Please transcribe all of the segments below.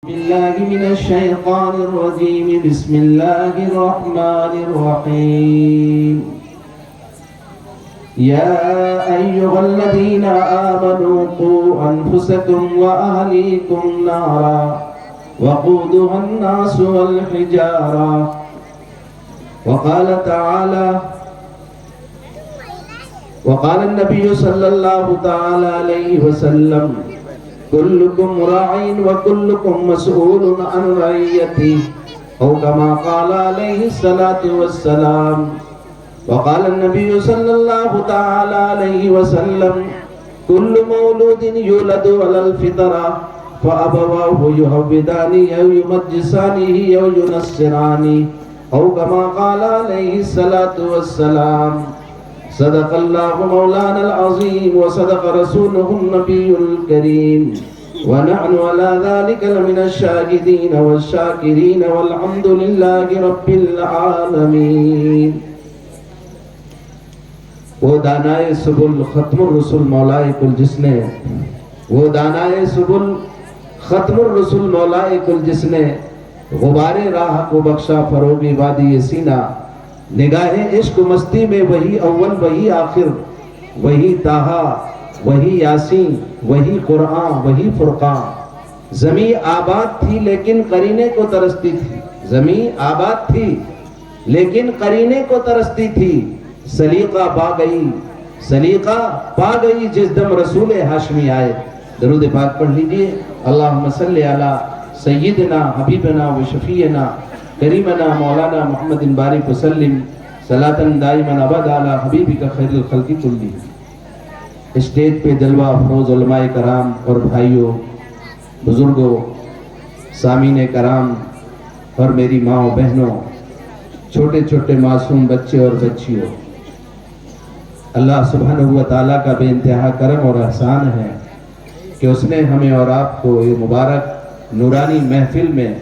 بالله من الشيطان الرجيم بسم الله الرحمن الرحيم يا أيها الذين آمنوا قوا أنفسكم وأهليكم نارا وقودها الناس والحجارة وقال تعالى وقال النبي صلى الله تعالى عليه وسلم كلكم راع وكلكم مسؤول عن رعيته أو كما قال عليه الصلاة والسلام وقال النبي صلى الله تعالى عليه وسلم كل مولود يولد على الفطرة فأبواه يهودانه أو يمجسانه أو ينصرانه أو كما قال عليه الصلاة والسلام صدق الله مولانا العظيم وصدق رسوله النبي الكريم ونحن على ذلك لمن الشاهدين والشاكرين والحمد لله رب العالمين. وہ دانائے سبل ختم الرسول مولائے کل جس نے غبار راہ کو بخشا فروغی وادی سینہ نگاہ عشق مستی میں وہی اول وہی آخر وہی طٰہٰ وہی یاسین وہی قرآن وہی فرقان. زمین آباد تھی لیکن قرینے کو ترستی تھی سلیقہ پا گئی جس دم رسول ہاشمی آئے. درود پاک پڑھ لیجئے. اللہم صلی علی سیدنا حبیبنا و شفیعنا کریمنا مولانا محمد بارک وسلم صلاۃ دائما ابدا علی حبیبک خیر الخلق کلہم. اسٹیج پہ جلوہ افروز علماء کرام اور بھائیوں، بزرگوں، سامعین کرام اور میری ماں و بہنوں، چھوٹے چھوٹے معصوم بچے اور بچیوں، اللہ سبحانہ و تعالیٰ کا بے انتہا کرم اور احسان ہے کہ اس نے ہمیں اور آپ کو یہ مبارک نورانی محفل میں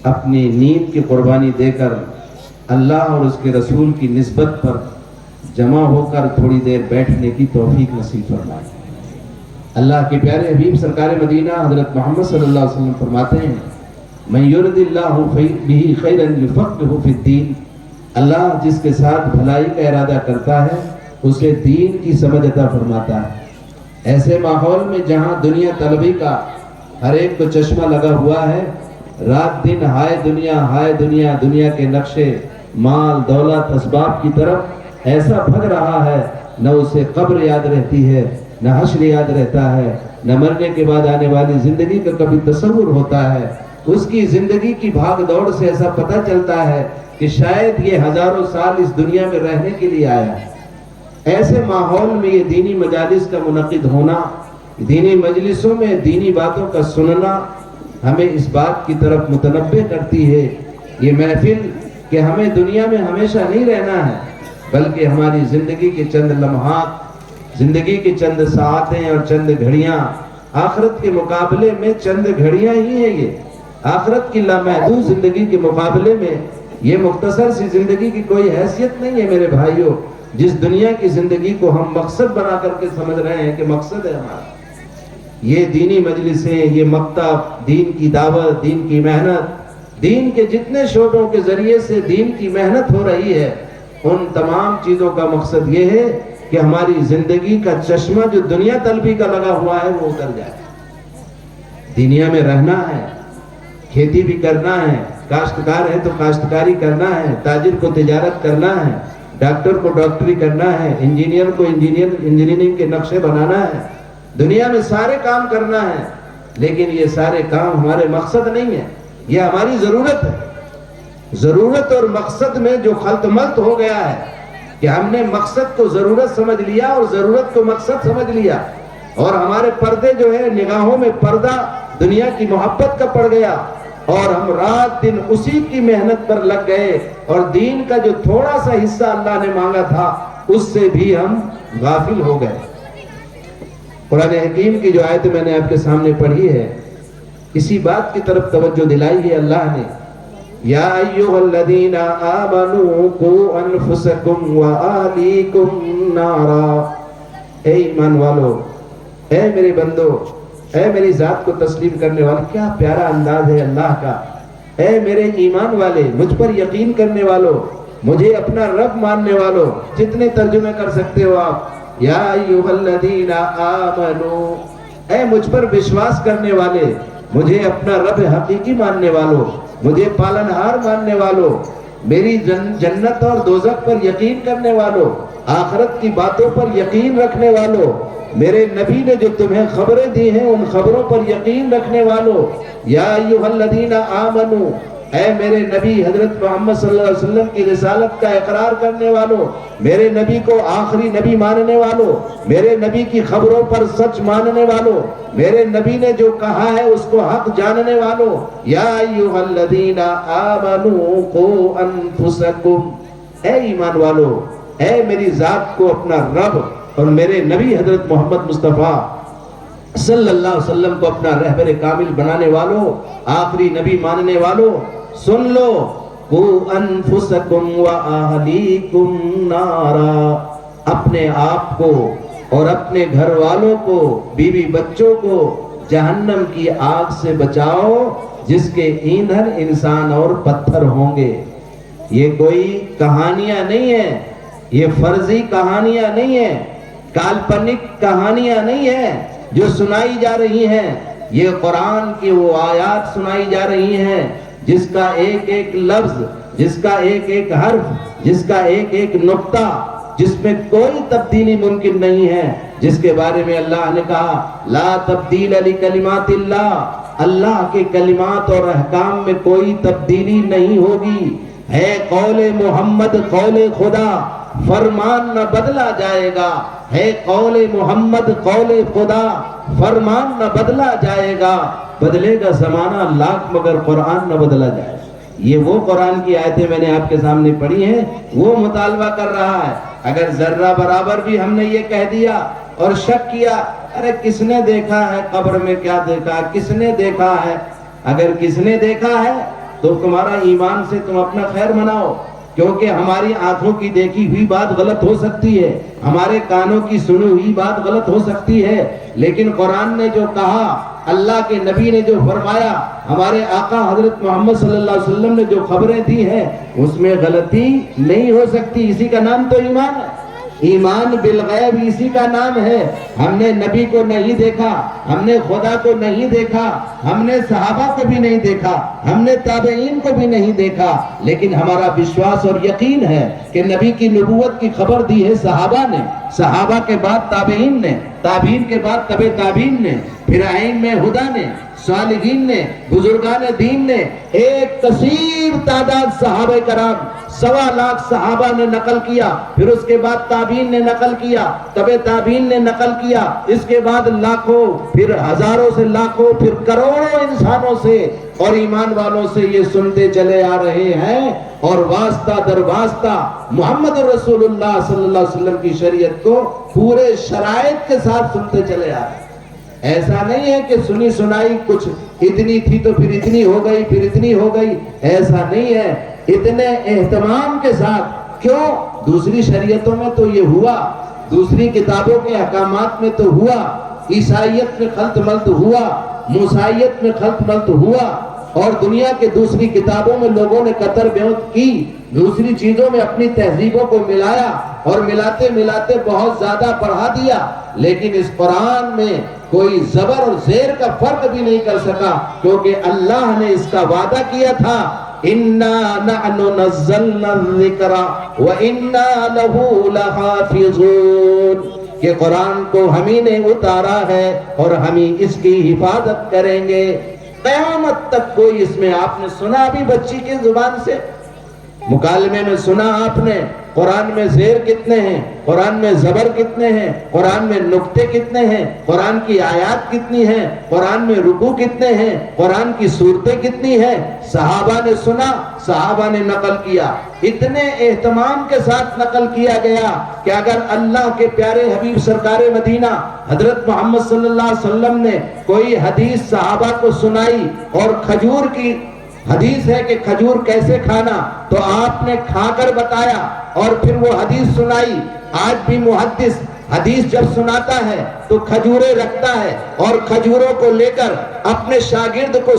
اپنی نیند کی قربانی دے کر اللہ اور اس کے رسول کی نسبت پر جمع ہو کر تھوڑی دیر بیٹھنے کی توفیق نصیب فرمائے. اللہ کے پیارے حبیب سرکار مدینہ حضرت محمد صلی اللہ علیہ وسلم فرماتے ہیں من یرد اللہ بہ خیرا یفقہہ فی الدین. اللہ جس کے ساتھ بھلائی کا ارادہ کرتا ہے اسے دین کی سمجھ عطا فرماتا ہے. ایسے ماحول میں جہاں دنیا طلبی کا ہر ایک کو چشمہ لگا ہوا ہے، رات دن ہائے دنیا دنیا کے نقشے مال دولت اسباب کی طرف ایسا بھگ رہا ہے، نہ اسے قبر یاد رہتی ہے، نہ حشر یاد رہتا ہے، نہ مرنے کے بعد آنے والی زندگی کا کبھی تصور ہوتا ہے. اس کی زندگی کی بھاگ دوڑ سے ایسا پتہ چلتا ہے کہ شاید یہ ہزاروں سال اس دنیا میں رہنے کے لیے آیا ہے. ایسے ماحول میں یہ دینی مجالس کا منعقد ہونا، دینی مجلسوں میں دینی باتوں کا سننا ہمیں اس بات کی طرف متنبہ کرتی ہے یہ محفل کہ ہمیں دنیا میں ہمیشہ نہیں رہنا ہے، بلکہ ہماری زندگی کے چند لمحات، زندگی کی چند ساعتیں اور چند گھڑیاں آخرت کے مقابلے میں چند گھڑیاں ہی ہیں. یہ آخرت کی لامحدود زندگی کے مقابلے میں یہ مختصر سی زندگی کی کوئی حیثیت نہیں ہے میرے بھائیوں. جس دنیا کی زندگی کو ہم مقصد بنا کر کے سمجھ رہے ہیں کہ مقصد ہے ہمارا، یہ دینی مجلسیں، یہ مکتب، دین کی دعوت، دین کی محنت، دین کے جتنے شعبوں کے ذریعے سے دین کی محنت ہو رہی ہے، ان تمام چیزوں کا مقصد یہ ہے کہ ہماری زندگی کا چشمہ جو دنیا طلبی کا لگا ہوا ہے وہ اتر جائے. دنیا میں رہنا ہے، کھیتی بھی کرنا ہے، کاشتکار ہے تو کاشتکاری کرنا ہے، تاجر کو تجارت کرنا ہے، ڈاکٹر کو ڈاکٹری کرنا ہے، انجینئر کو انجینئرنگ کے نقشے بنانا ہے. دنیا میں سارے کام کرنا ہے، لیکن یہ سارے کام ہمارے مقصد نہیں ہے، یہ ہماری ضرورت ہے. ضرورت اور مقصد میں جو خلط ملط ہو گیا ہے کہ ہم نے مقصد کو ضرورت سمجھ لیا اور ضرورت کو مقصد سمجھ لیا، اور ہمارے پردے جو ہے نگاہوں میں پردہ دنیا کی محبت کا پڑ گیا، اور ہم رات دن اسی کی محنت پر لگ گئے، اور دین کا جو تھوڑا سا حصہ اللہ نے مانگا تھا اس سے بھی ہم غافل ہو گئے. قرآن حکیم کی جو آیت میں نے آپ کے سامنے پڑھی ہے اسی بات کی طرف توجہ دلائی ہے اللہ نے. یا ایھا الذین آمنوا قوا انفسکم وآہلیکم نارا. اے ایمان والو، اے میرے بندو، اے میری ذات کو تسلیم کرنے والے، کیا پیارا انداز ہے اللہ کا۔ اے میرے ایمان والے، مجھ پر یقین کرنے والوں، مجھے اپنا رب ماننے والوں، جتنے ترجمے کر سکتے ہو آپ، یا ایھا الذین آمنو، اے مجھ پر وشواس کرنے والے، مجھے اپنا رب حقیقی ماننے والوں، مجھے پالنہار ماننے والوں، میری جنت اور دوزخ پر یقین کرنے والوں، آخرت کی باتوں پر یقین رکھنے والوں، میرے نبی نے جو تمہیں خبریں دی ہیں ان خبروں پر یقین رکھنے والوں، یا ایھا الذین آمنو، اے میرے نبی حضرت محمد صلی اللہ علیہ وسلم کی رسالت کا اقرار کرنے والوں، میرے نبی کو آخری نبی ماننے والوں، میرے نبی کی خبروں پر سچ ماننے والوں، میرے نبی نے جو کہا ہے اس کو حق جاننے والوں، یا ایھا الذین آمنوا قوا انفسکم، اے ایمان والو، اے میری ذات کو اپنا رب اور میرے نبی حضرت محمد مصطفیٰ صلی اللہ علیہ وسلم کو اپنا رہبر کامل بنانے والوں، آخری نبی ماننے والوں، سن لو، قوا انفسکم واہلیکم نارا، اپنے آپ کو اور اپنے گھر والوں کو، بیوی بچوں کو جہنم کی آگ سے بچاؤ جس کے ایندھن انسان اور پتھر ہوں گے۔ یہ کوئی کہانیاں نہیں ہیں، یہ فرضی کہانیاں نہیں ہیں، کالپنک کہانیاں نہیں ہیں جو سنائی جا رہی ہیں، یہ قرآن کی وہ آیات سنائی جا رہی ہیں جس کا ایک ایک لفظ، جس کا ایک ایک حرف، جس کا ایک ایک نقطہ، جس میں کوئی تبدیلی ممکن نہیں ہے، جس کے بارے میں اللہ نے کہا لا تبدیل لکلمات اللہ، اللہ کے کلمات اور احکام میں کوئی تبدیلی نہیں ہوگی، ہے قول محمد قول خدا، فرمان نہ بدلا جائے گا، ہے قول محمد قول خدا، فرمان نہ بدلا جائے گا، بدلے گا زمانہ لاکھ مگر قرآن نہ بدلا جائے گا۔ یہ وہ قرآن کی آیتیں میں نے آپ کے سامنے پڑھی ہیں، وہ مطالبہ کر رہا ہے۔ اگر ذرہ برابر بھی ہم نے یہ کہہ دیا اور شک کیا، ارے کس نے دیکھا ہے قبر میں کیا دیکھا، کس نے دیکھا ہے، اگر کس نے دیکھا ہے تو تمہارا ایمان سے تم اپنا خیر مناؤ، کیونکہ ہماری آنکھوں کی دیکھی ہوئی بات غلط ہو سکتی ہے، ہمارے کانوں کی سنی ہوئی بات غلط ہو سکتی ہے، لیکن قرآن نے جو کہا، اللہ کے نبی نے جو فرمایا، ہمارے آقا حضرت محمد صلی اللہ علیہ وسلم نے جو خبریں دی ہیں، اس میں غلطی نہیں ہو سکتی۔ اسی کا نام تو ایمان ہے، ایمان بالغیب اسی کا نام ہے۔ ہم نے نبی کو نہیں دیکھا، ہم نے خدا کو نہیں دیکھا، ہم نے صحابہ کو بھی نہیں دیکھا، ہم نے تابعین کو بھی نہیں دیکھا، لیکن ہمارا وشواس اور یقین ہے کہ نبی کی نبوت کی خبر دی ہے صحابہ نے، صحابہ کے بعد تابعین نے، تابعین کے بعد تبع تابعین نے، پھر ائمہ ہدی نے، صالحین نے، بزرگان دین نے، ایک کثیر تعداد صحابہ کرام، 1.25 لاکھ صحابہ نے نقل کیا، پھر اس کے بعد تابعین نے نقل کیا، تبع تابعین نے نقل کیا، اس کے بعد لاکھوں، پھر ہزاروں سے لاکھوں، پھر کروڑوں انسانوں سے اور ایمان والوں سے یہ سنتے چلے آ رہے ہیں، اور واسطہ در واسطہ محمد رسول اللہ صلی اللہ علیہ وسلم کی شریعت کو پورے شرائط کے ساتھ سنتے چلے آ رہے ہیں۔ ایسا نہیں ہے کہ سنی سنائی کچھ اتنی تھی تو پھر اتنی ہو گئی، پھر اتنی ہو گئی، ایسا نہیں ہے۔ اتنے اہتمام کے ساتھ، کیوں؟ دوسری شریعتوں میں تو یہ ہوا، دوسری کتابوں کے احکامات میں تو ہوا، عیسائیت میں خلط ملط ہوا، موسیت میں خلط ملط ہوا، اور دنیا کے دوسری کتابوں میں لوگوں نے قطر بیعت کی، دوسری چیزوں میں اپنی تہذیبوں کو ملایا، اور ملاتے ملاتے بہت زیادہ بڑھا دیا، لیکن اس قرآن میں کوئی زبر اور زیر کا فرق بھی نہیں کر سکا، کیونکہ اللہ نے اس کا وعدہ کیا تھا اِنَّا نَحْنُ نَزَّلْنَا الذِّكْرَ وَإِنَّا لَهُ لَحَافِظُونَ، کہ قرآن کو ہمیں نے اتارا ہے اور ہمیں اس کی حفاظت کریں گے۔ قیامت تک کوئی اس میں آپ نے سنا ابھی بچی کی زبان سے؟ مکالمے میں سنا آپ نے قرآن میں زیر کتنے ہیں، قرآن میں زبر کتنے ہیں، قرآن میں نقطے کتنے ہیں، قرآن کی آیات کتنی ہیں، قرآن میں رکوع کتنے ہیں، قرآن کی صورتیں کتنی ہیں؟ صحابہ نے سنا، صحابہ نے نقل کیا، اتنے اہتمام کے ساتھ نقل کیا گیا کہ اگر اللہ کے پیارے حبیب سرکار مدینہ حضرت محمد صلی اللہ علیہ وسلم نے کوئی حدیث صحابہ کو سنائی، اور کھجور کی حدیث ہے کہ کھجور کیسے کھانا، تو آپ نے کھا کر بتایا اور پھر وہ حدیث سنائی، آج بھی محدث حدیث جب سناتا ہے تو کھجوریں رکھتا ہے اور کھجوروں کو لے کر اپنے شاگرد کو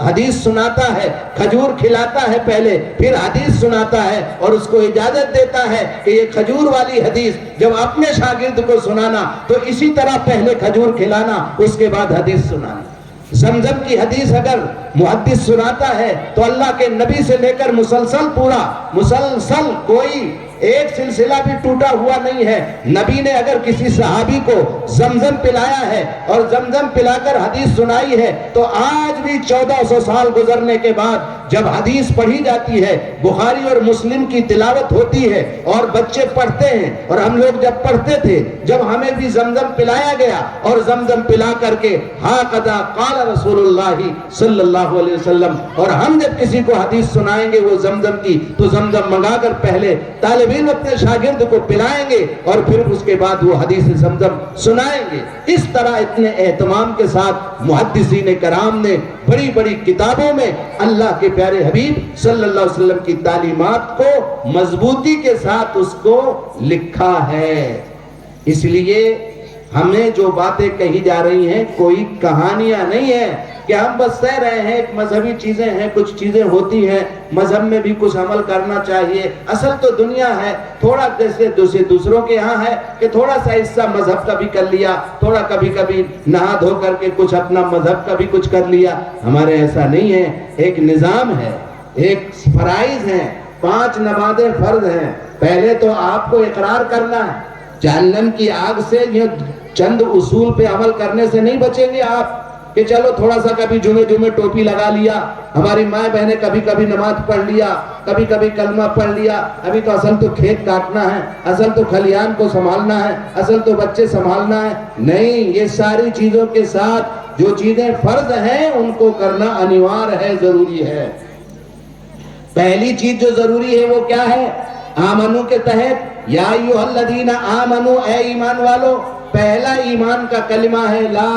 حدیث سناتا ہے، کھجور کھلاتا ہے پہلے، پھر حدیث سناتا ہے اور اس کو اجازت دیتا ہے کہ یہ کھجور والی حدیث جب اپنے شاگرد کو سنانا تو اسی طرح پہلے کھجور کھلانا، اس کے بعد حدیث سنانا۔ زمزم کی حدیث اگر محدث سناتا ہے تو اللہ کے نبی سے لے کر مسلسل کوئی ایک سلسلہ بھی ٹوٹا ہوا نہیں ہے۔ نبی نے اگر کسی صحابی کو زمزم پلایا ہے اور زمزم پلا کر حدیث سنائی ہے تو آج بھی 1400 سال گزرنے کے بعد جب حدیث پڑھی جاتی ہے، بخاری اور مسلم کی تلاوت ہوتی ہے اور بچے پڑھتے ہیں، اور ہم لوگ جب پڑھتے تھے، جب ہمیں بھی زمزم پلایا گیا اور زمزم پلا کر کے ہاکذا قال رسول اللہ صلی اللہ علیہ وسلم، اور ہم جب کسی کو حدیث سنائیں گے وہ زمزم کی تو زمزم منگا کر پہلے طالب علم اپنے شاگرد کو پلائیں گے اور پھر اس کے بعد وہ حدیث زمزم سنائیں گے۔ اس طرح اتنے اہتمام کے ساتھ محدثین کرام نے بڑی بڑی کتابوں میں اللہ کے پیارے حبیب صلی اللہ علیہ وسلم کی تعلیمات کو مضبوطی کے ساتھ اس کو لکھا ہے۔ اس لیے ہمیں جو باتیں کہی جا رہی ہیں کوئی کہانیاں نہیں ہیں کہ ہم بس سہ رہے ہیں، ایک مذہبی چیزیں ہیں، کچھ چیزیں ہوتی ہیں، مذہب میں بھی کچھ عمل کرنا چاہیے۔ اصل تو دنیا ہے، تھوڑا جیسے دوسروں کے یہاں ہے کہ تھوڑا سا حصہ مذہب کا بھی کر لیا، تھوڑا کبھی کبھی نہا دھو کر کے کچھ اپنا مذہب کا بھی کچھ کر لیا۔ ہمارے ایسا نہیں ہے، ایک نظام ہے، ایک فرائض ہیں، 5 نمازیں فرض ہیں۔ پہلے تو آپ کو اقرار کرنا ہے، جہنم کی آگ سے یہ چند اصول پہ عمل کرنے سے نہیں بچیں گے آپ کہ چلو تھوڑا سا کبھی جمعے ٹوپی لگا لیا، ہماری مائیں بہنیں کبھی کبھی نماز پڑھ لیا، کبھی کبھی کلمہ پڑھ لیا، ابھی تو اصل تو کھیت کاٹنا ہے، اصل تو کھلیان کو سنبھالنا ہے، اصل تو بچے سنبھالنا ہے۔ نہیں، یہ ساری چیزوں کے ساتھ جو چیزیں فرض ہیں ان کو کرنا انیوار ہے، ضروری ہے۔ پہلی چیز جو ضروری ہے وہ کیا ہے؟ آمنو کے تحت یا ایھا الذین آمنو، اے ایمان والو، پہلا ایمان کا کلمہ ہے لا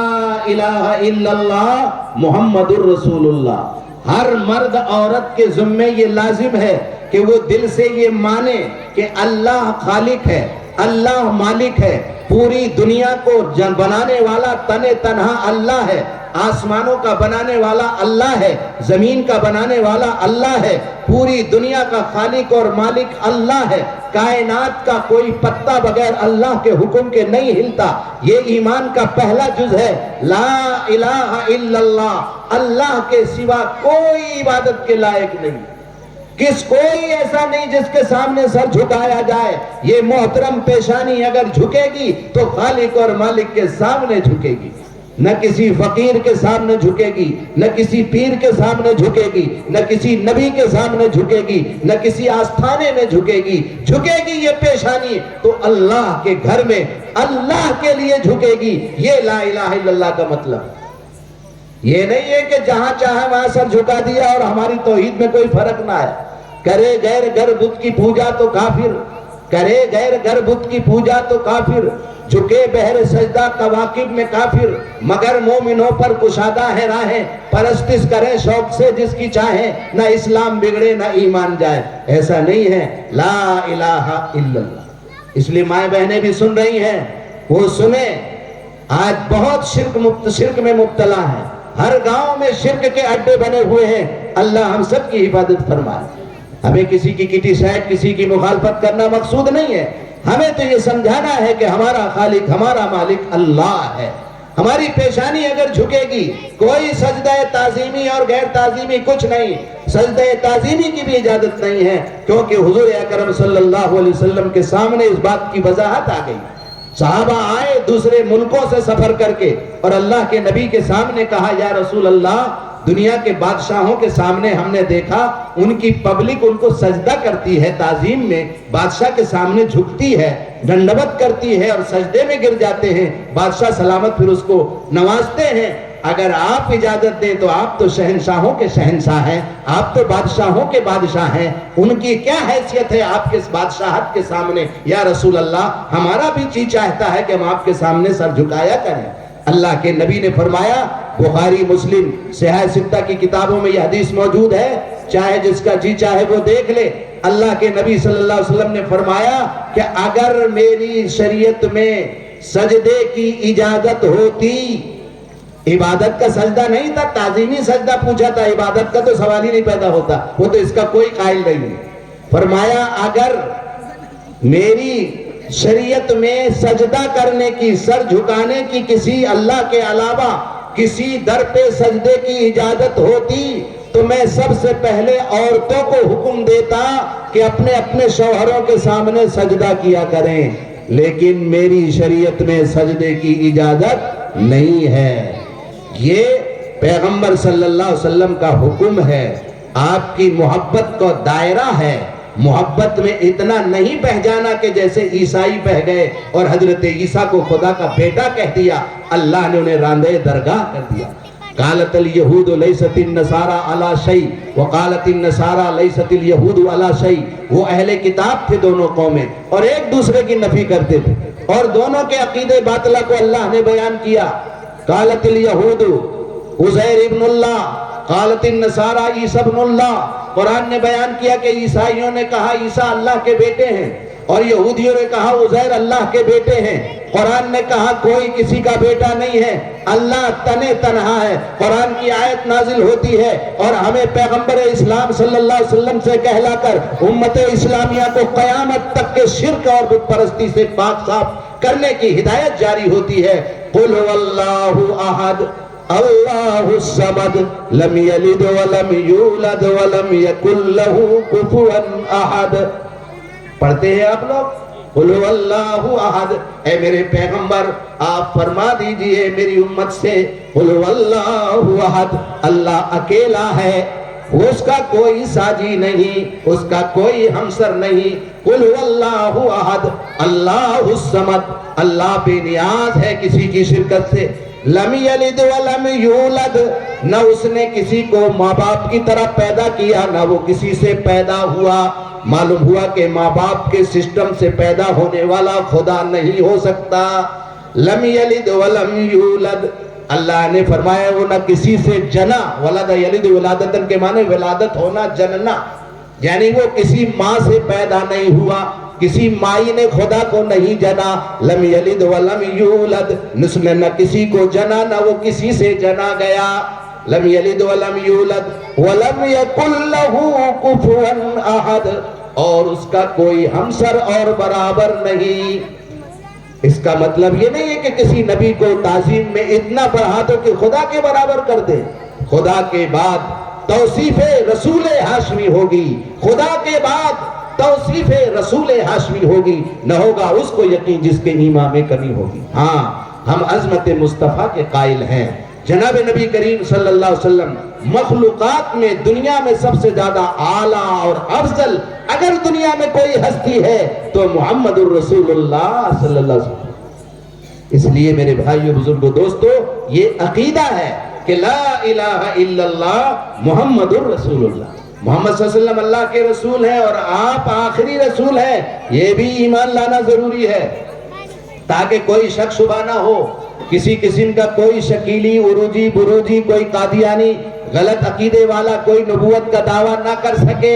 الہ الا اللہ محمد الرسول اللہ۔ ہر مرد عورت کے ذمے یہ لازم ہے کہ وہ دل سے یہ مانے کہ اللہ خالق ہے، اللہ مالک ہے، پوری دنیا کو بنانے والا تنے تنہا اللہ ہے، آسمانوں کا بنانے والا اللہ ہے، زمین کا بنانے والا اللہ ہے، پوری دنیا کا خالق اور مالک اللہ ہے، کائنات کا کوئی پتا بغیر اللہ کے حکم کے نہیں ہلتا۔ یہ ایمان کا پہلا جز ہے، لا الہ الا اللہ، اللہ کے سوا کوئی عبادت کے لائق نہیں، کوئی ایسا نہیں جس کے سامنے سر جھکایا جائے۔ یہ محترم پیشانی اگر جھکے گی تو خالق اور مالک کے سامنے جھکے گی، نہ کسی فقیر کے سامنے جھکے گی، نہ کسی پیر کے سامنے جھکے گی، نہ کسی نبی کے سامنے جھکے گی، نہ کسی آستھانے میں جھکے گی۔ جھکے گی یہ پیشانی تو اللہ کے گھر میں اللہ کے لیے جھکے گی۔ یہ لا الہ الا اللہ کا مطلب یہ نہیں ہے کہ جہاں چاہے وہاں سر جھکا دیا اور ہماری توحید میں کوئی فرق نہ ہے۔ کرے غیر گھر بت کی پوجا تو کافر، کرے غیر گھر بت کی پوجا تو کافر، جھکے بہر سجدہ کواکب میں کافر، مگر مومنوں پر کشادہ ہے راہیں، پرستش کریں شوق سے جس کی چاہیں، نہ اسلام بگڑے نہ ایمان جائے۔ ایسا نہیں ہے، لا الہ الا اللہ۔ اس لیے مائیں بہنیں بھی سن رہی ہیں، وہ سنیں، آج بہت شرک میں مبتلا ہیں، ہر گاؤں میں شرک کے اڈے بنے ہوئے ہیں۔ اللہ ہم سب کی حفاظت فرمائے۔ ہمیں کسی کی کٹی سائٹ، کسی کی مخالفت کرنا مقصود نہیں ہے، ہمیں تو یہ سمجھانا ہے کہ ہمارا خالق، ہمارا مالک اللہ ہے۔ ہماری پیشانی اگر جھکے گی، کوئی سجدہ تعظیمی اور غیر تعظیمی کچھ نہیں، سجدہ تعظیمی کی بھی اجازت نہیں ہے، کیونکہ حضور اکرم صلی اللہ علیہ وسلم کے سامنے اس بات کی وضاحت آ گئی۔ صحابہ آئے دوسرے ملکوں سے سفر کر کے اور اللہ کے نبی کے سامنے کہا، یا رسول اللہ، دنیا کے بادشاہوں کے سامنے ہم نے دیکھا ان کی پبلک ان کو سجدہ کرتی ہے، تعظیم میں بادشاہ کے سامنے جھکتی ہے، دنڈوت کرتی ہے اور سجدے میں گر جاتے ہیں، بادشاہ سلامت پھر اس کو نوازتے ہیں۔ اگر آپ اجازت دیں تو آپ تو شہنشاہوں کے شہنشاہ ہیں، آپ تو بادشاہوں کے بادشاہ ہیں، ان کی کیا حیثیت ہے آپ کے بادشاہت کے سامنے؟ یا رسول اللہ، ہمارا بھی جی چاہتا ہے کہ ہم آپ کے سامنے سر جھکایا کریں۔ اللہ کے نبی نے فرمایا، بخاری مسلم صحیح ستہ کی کتابوں میں یہ حدیث موجود ہے، چاہے جس کا جی چاہے وہ دیکھ لے، اللہ کے نبی صلی اللہ علیہ وسلم نے فرمایا کہ اگر میری شریعت میں سجدے کی اجازت ہوتی، عبادت کا سجدہ نہیں تھا، تعظیمی سجدہ پوچھا تھا، عبادت کا تو سوال ہی نہیں پیدا ہوتا، وہ تو اس کا کوئی قائل نہیں. فرمایا اگر میری شریعت میں سجدہ کرنے کی، سر جھکانے کی کسی اللہ کے علاوہ کسی در پہ سجدے کی اجازت ہوتی تو میں سب سے پہلے عورتوں کو حکم دیتا کہ اپنے اپنے شوہروں کے سامنے سجدہ کیا کریں، لیکن میری شریعت میں سجدے کی اجازت نہیں ہے. یہ پیغمبر صلی اللہ علیہ وسلم کا حکم ہے، آپ کی محبت کا دائرہ ہے. محبت میں اتنا نہیں پہچانا کہ جیسے عیسائی پہ گئے اور حضرت عیسیٰ کو خدا کا بیٹا کہہ دیا، اللہ نے انہیں راندے درگاہ کر دیا. قالت الیہود لیست النصارى علی شیء وقالت النصارى لیست الیہود علی شیء. وہ اہل کتاب تھے دونوں قومیں اور ایک دوسرے کی نفی کرتے تھے اور دونوں کے عقیدے باطلہ کو اللہ نے بیان کیا. قالت الیہود عزیر ابن اللہ، قالت النصارى عیسی ابن اللہ. قرآن نے بیان کیا کہ عیسائیوں نے کہا عیسیٰ اللہ کے بیٹے ہیں اور یہودیوں نے کہا عزیر اللہ کے بیٹے ہیں. قرآن نے کہا کوئی کسی کا بیٹا نہیں ہے، اللہ تنے تنہا ہے. قرآن کی آیت نازل ہوتی ہے اور ہمیں پیغمبر اسلام صلی اللہ علیہ وسلم سے کہلا کر امت اسلامیہ کو قیامت تک کے شرک اور بت پرستی سے پاک صاف کرنے کی ہدایت جاری ہوتی ہے. قل هو اللہ احد اللہ الصمد لم یلد ولم یولد ولم یکن لہ کفوا احد. پڑھتے ہیں آپ لوگ قل هو اللہ احد. اے میرے پیغمبر آپ فرما دیجئے میری امت سے قل هو اللہ احد، اللہ اکیلا ہے، اس کا کوئی ساجی نہیں، اس کا کوئی ہمسر نہیں. قل هو اللہ احد اللہ الصمد، اللہ بے نیاز ہے کسی کی شرکت سے. لم یلد ولم یولد، نہ اس نے کسی کو ماں باپ کی طرح پیدا کیا نہ وہ کسی سے پیدا ہوا. معلوم ہوا کہ ماں باپ کے سسٹم سے پیدا ہونے والا خدا نہیں ہو سکتا. لم یلد ولم یولد، اللہ نے فرمایا وہ نہ کسی سے جنا. ولد یلد ولادتن کے معنی ولادت ہونا، جننا، یعنی وہ کسی ماں سے پیدا نہیں ہوا، کسی مائی نے خدا کو نہیں جنا. لم یلد ولم یولد، اس نے نہ کسی کو جنا نہ وہ کسی سے جنا گیا. لم یلد ولم یولد ولم یکن لہ کفوا احد، اور اس کا کوئی ہمسر اور برابر نہیں. اس کا مطلب یہ نہیں ہے کہ کسی نبی کو تعظیم میں اتنا بڑھا دو کہ خدا کے برابر کر دے. خدا کے بعد توصیف رسول ہاشمی ہوگی، خدا کے بعد توصیف رسول ہاشمی ہوگی، نہ ہوگا اس کو یقین جس کے ایمان میں کمی ہوگی. ہاں ہم عظمت مصطفیٰ کے قائل ہیں. جناب نبی کریم صلی اللہ علیہ وسلم مخلوقات میں دنیا میں سب سے زیادہ اعلیٰ اور افضل اگر دنیا میں کوئی ہستی ہے تو محمد الرسول اللہ صلی اللہ علیہ وسلم. اس لیے میرے بھائیو بزرگو دوستو یہ عقیدہ ہے کہ لا الہ الا اللہ محمد الرسول اللہ. محمد صلی اللہ علیہ وسلم اللہ کے رسول ہیں اور آپ آخری رسول ہیں. یہ بھی ایمان لانا ضروری ہے تاکہ کوئی شک شبہ نہ ہو، کسی قسم کا کوئی شکیلی عروجی بروجی کوئی قادیانی غلط عقیدے والا کوئی نبوت کا دعویٰ نہ کر سکے.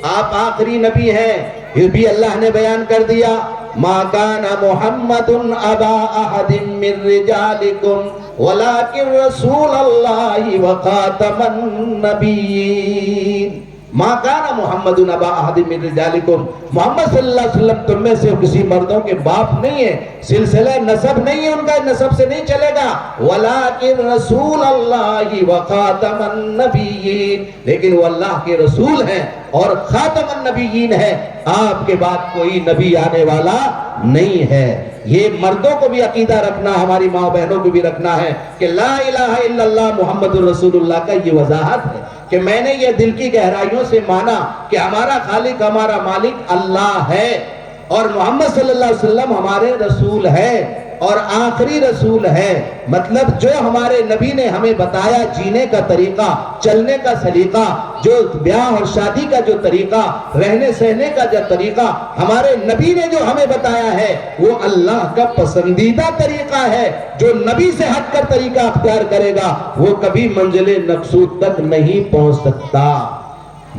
آپ آخری نبی ہیں، یہ بھی اللہ نے بیان کر دیا. ما کان محمد ابا احد من رجالکم ولکن رسول اللہ وخاتم النبیین. ما کان محمد ابا احد من رجالکم، محمد صلی اللہ علیہ وسلم تم میں سے کسی مردوں کے باپ نہیں ہے، سلسلہ نسب نہیں ہے، ان کا نسب سے نہیں چلے گا. ولیکن رسول اللہ وخاتم النبیین، لیکن وہ اللہ کے رسول ہیں اور خاتم النبیین ہے، آپ کے بعد کوئی نبی آنے والا نہیں ہے. یہ مردوں کو بھی عقیدہ رکھنا، ہماری ماں بہنوں کو بھی رکھنا ہے کہ لا الہ الا اللہ محمد الرسول اللہ کا یہ وضاحت ہے کہ میں نے یہ دل کی گہرائیوں سے مانا کہ ہمارا خالق ہمارا مالک اللہ ہے اور محمد صلی اللہ علیہ وسلم ہمارے رسول ہے اور آخری رسول ہے. مطلب جو ہمارے نبی نے ہمیں بتایا جینے کا طریقہ، چلنے کا سلیقہ، جو بیاہ اور شادی کا جو طریقہ، رہنے سہنے کا جو طریقہ ہمارے نبی نے جو ہمیں بتایا ہے وہ اللہ کا پسندیدہ طریقہ ہے. جو نبی سے ہٹ کر طریقہ اختیار کرے گا وہ کبھی منزل مقصود تک نہیں پہنچ سکتا.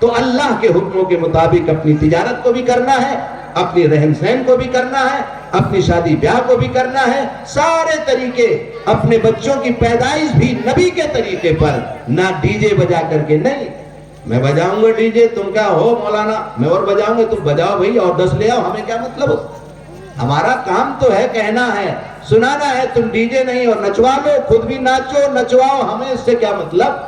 تو اللہ کے حکموں کے مطابق اپنی تجارت کو بھی کرنا ہے، اپنی رہن سہن کو بھی کرنا ہے، اپنی شادی بیاہ کو بھی کرنا ہے، سارے طریقے، اپنے بچوں کی پیدائش بھی نبی کے طریقے پر، نہ ڈی جے بجا کر کے، نہیں میں بجاؤں گا ڈی جے، تم کیا ہو مولانا میں اور بجاؤں گا، تم بجاؤ بھائی اور 10 لے آؤ، ہمیں کیا مطلب؟ ہمارا کام تو ہے کہنا ہے، سنانا ہے، تم ڈی جے نہیں اور نچوا لو، خود بھی ناچو نچواؤ، ہمیں اس سے کیا مطلب؟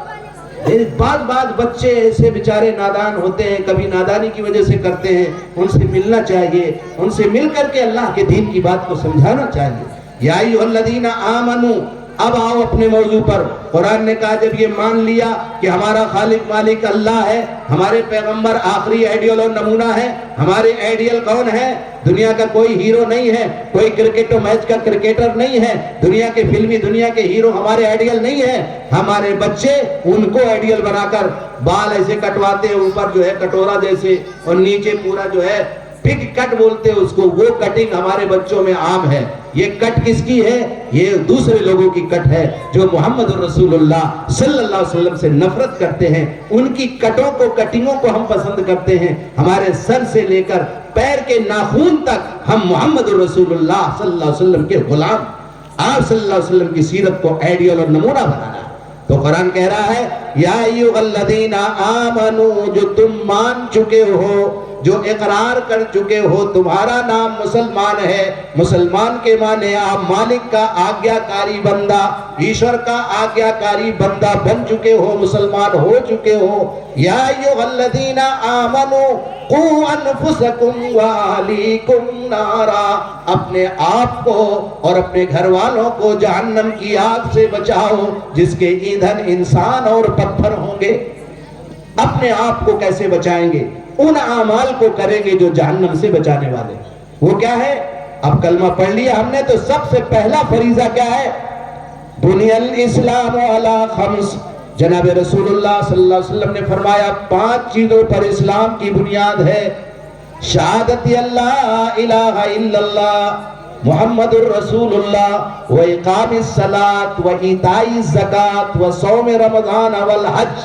بعض بچے ایسے بیچارے نادان ہوتے ہیں، کبھی نادانی کی وجہ سے کرتے ہیں، ان سے ملنا چاہیے، ان سے مل کر کے اللہ کے دین کی بات کو سمجھانا چاہیے۔ یا ایھا الذین آمنوا، اب آؤ اپنے موضوع پر۔ قرآن نے کہا جب یہ مان لیا کہ ہمارا خالق مالک اللہ ہے، ہمارے پیغمبر آخری آئیڈیل اور نمونہ ہے، ہمارے آئیڈیل کون ہے؟ دنیا کا کوئی ہیرو نہیں ہے، کوئی کرکٹ و میچ کا کرکٹر نہیں ہے، دنیا کے فلمی دنیا کے ہیرو ہمارے آئیڈیل نہیں ہے۔ ہمارے بچے ان کو آئیڈیل بنا کر بال ایسے کٹواتے ہیں، اوپر جو ہے کٹورا جیسے اور نیچے پورا جو ہے پگ کٹ بولتے ہیں اس کو، وہ کٹنگ ہمارے بچوں میں عام ہے۔ یہ کٹ کس کی ہے؟ یہ دوسرے لوگوں کی کٹ ہے جو محمد رسول اللہ صلی اللہ علیہ وسلم سے نفرت کرتے ہیں، ان کی کٹوں کو، کٹنگوں کو ہم پسند کرتے ہیں۔ ہمارے سر سے لے کر پیر کے ناخون تک ہم محمد رسول اللہ صلی اللہ علیہ وسلم کے غلام، آپ صلی اللہ علیہ وسلم کی سیرت کو آئیڈیل اور نمونہ بنانا۔ تو قرآن کہہ رہا ہے یا ایھا الذین آمنوا، جو تم مان چکے ہو، جو اقرار کر چکے ہو تمہارا نام مسلمان ہے، مسلمان کے معنی آپ مالک کا آگیاکاری بندہ، ایشور کا آگیاکاری بندہ بن چکے ہو، مسلمان ہو چکے ہو۔ یا ایھا الذین آمنوا قوا انفسکم واہلیکم نارا، اپنے آپ کو اور اپنے گھر والوں کو جہنم کی آگ سے بچاؤ جس کے ایندھن انسان اور پتھر ہوں گے۔ اپنے آپ کو کیسے بچائیں گے؟ ان اعمال کو کریں گے جو جہنم سے بچانے والے۔ وہ کیا ہے؟ اب کلمہ پڑھ لیا ہم نے تو سب سے پہلا فریضہ کیا ہے؟ بنی الاسلام علی خمس، جناب رسول اللہ صلی اللہ علیہ وسلم نے فرمایا 5 چیزوں پر اسلام کی بنیاد ہے۔ شہادت اللہ الہ الا اللہ محمد الرسول اللہ، و اقام الصلاۃ، و ایتاء الزکوٰۃ، و صوم رمضان والحج۔